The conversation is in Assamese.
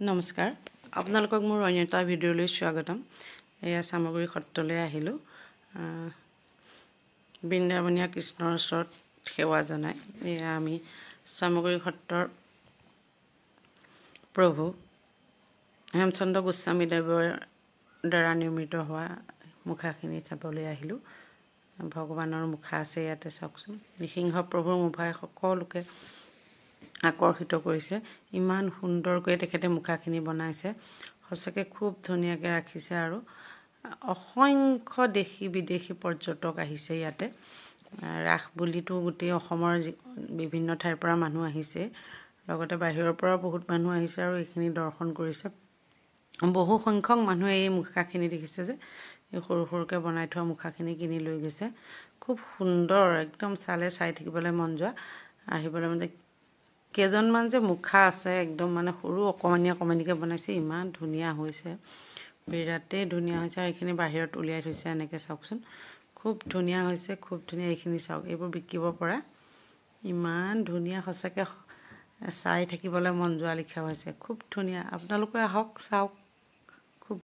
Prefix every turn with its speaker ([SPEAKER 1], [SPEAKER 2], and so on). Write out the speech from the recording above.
[SPEAKER 1] নমস্কাৰ আপোনালোকক মোৰ অন্য এটা ভিডিঅ'লৈ স্বাগতম। এয়া সামগ্ৰী সত্ৰলৈ আহিলোঁ। বৃন্দাবনীয়া কৃষ্ণৰ ওচৰত সেৱা জনাই এয়া আমি সামগ্ৰী সত্ৰৰ প্ৰভু হেমচন্দ্ৰ গোস্বামী দেৱৰ দ্বাৰা নিৰ্মিত হোৱা মুখাখিনি চাবলৈ আহিলোঁ। ভগৱানৰ মুখা আছে ইয়াতে চাওকচোন। সিংহ প্ৰভুৰ মুখাই সকলোকে আকৰ্ষিত কৰিছে। ইমান সুন্দৰকৈ তেখেতে মুখাখিনি বনাইছে, সঁচাকৈ খুব ধুনীয়াকৈ ৰাখিছে আৰু অসংখ্য দেশী বিদেশী পৰ্যটক আহিছে ইয়াতে। ৰাস বুলিতো গোটেই অসমৰ বিভিন্ন ঠাইৰ পৰা মানুহ আহিছে, লগতে বাহিৰৰ পৰাও বহুত মানুহ আহিছে আৰু এইখিনি দৰ্শন কৰিছে। বহু সংখ্যক মানুহে এই মুখাখিনি দেখিছে যে এই সৰু সৰুকৈ বনাই থোৱা মুখাখিনি কিনি লৈ গৈছে। খুব সুন্দৰ, একদম চালে চাই থাকিবলৈ মন যোৱা। আহিবলৈ মানে কেইজনমান যে মুখা আছে একদম মানে সৰু অকণমানিকৈ বনাইছে, ইমান ধুনীয়া হৈছে, বিৰাটেই ধুনীয়া হৈছে। আৰু এইখিনি বাহিৰত উলিয়াই থৈছে এনেকৈ চাওকচোন, খুব ধুনীয়া হৈছে, খুব ধুনীয়া। এইখিনি চাওক, এইবোৰ বিকিব পৰা ইমান ধুনীয়া, সঁচাকৈ চাই থাকিবলৈ মন যোৱা লিখা হৈছে। খুব ধুনীয়া, আপোনালোকে আহক চাওক।